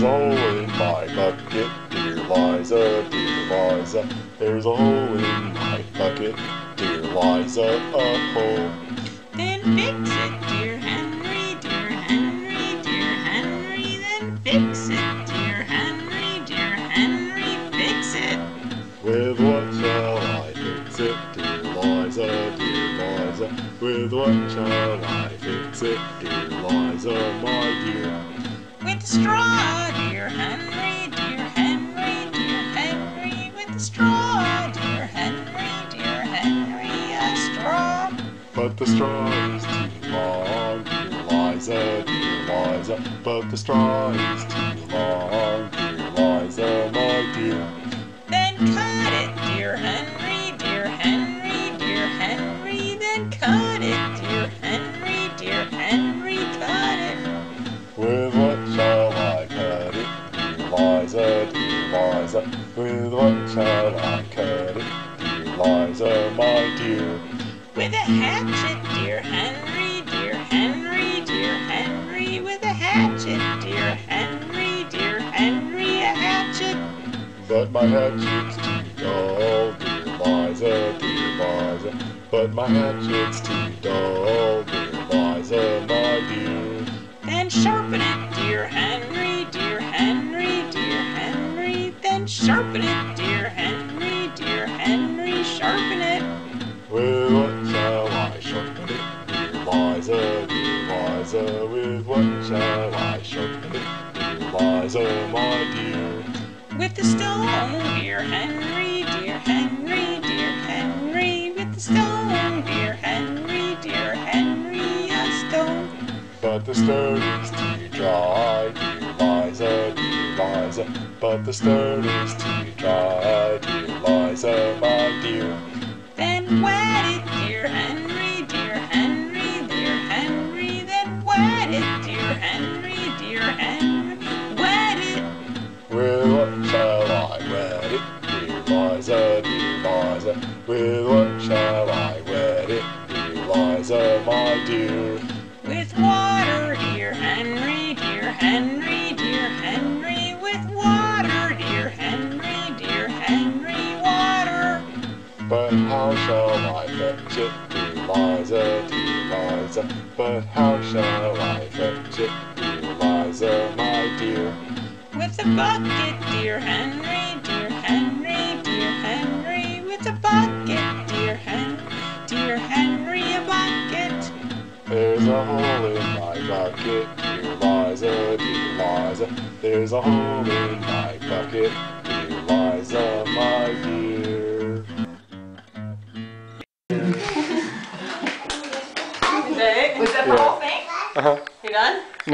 a hole in my bucket, dear Liza, dear Liza. There's a hole in my bucket, dear Liza, a hole. Then fix it, dear Henry, dear Henry, dear Henry. Then fix it, dear Henry, dear Henry, fix it. With what shall I fix it, dear Liza, dear Liza? With what shall I fix it, dear Liza, my dear? With the straw, dear Henry, dear Henry, dear Henry. With the straw, dear Henry, dear Henry, a straw. But the straw is too long, dear Liza, dear Liza. But the straw is too long, dear Liza, my dear. Then cut it, dear Henry, dear Henry, dear Henry. Then cut it, dear Henry, dear Henry, cut it. With what shall I cut it, dear Liza, dear Liza? With what shall I cut it, dear Liza, my dear? With a hatchet, dear Henry, dear Henry, dear Henry. With a hatchet, dear Henry, dear Henry, a hatchet. But my hatchet's too dull, dear Liza, dear Liza. But my hatchet's too dull, dear Liza, my dear. Then sharpen it, dear Henry, dear Henry, dear Henry. Then sharpen it, dear Henry, dear Henry, sharpen it. With what shall I sharpen it, dear Liza, dear Liza? With what shall I sharpen it, dear Liza, my dear? With the stone, dear Henry, dear Henry, dear Henry. With the stone, dear Henry, dear Henry, a stone. But the stone is too dry, dear Liza, dear Liza. But the stone is too dry, dear Liza, my dear. Then wet it, dear Henry, dear Henry, dear Henry. Then wet it, dear Henry, dear Henry. Wet it. With what shall I wet it, dear Liza, dear Liza? With what shall I wet it, dear Liza, my dear? With water, dear Henry, dear Henry, dear Henry. With water, dear Henry, dear Henry, water. But how shall I fetch it, dear Liza, dear Liza? But how shall I fetch it, dear Liza, my dear? With a bucket, dear Henry, dear Henry, dear Henry. With a bucket, dear Henry, a bucket. There's a hole in my bucket, dear Liza, dear Liza. There's a hole in my bucket, dear Liza, my dear. Was that the whole thing? Uh-huh. You done?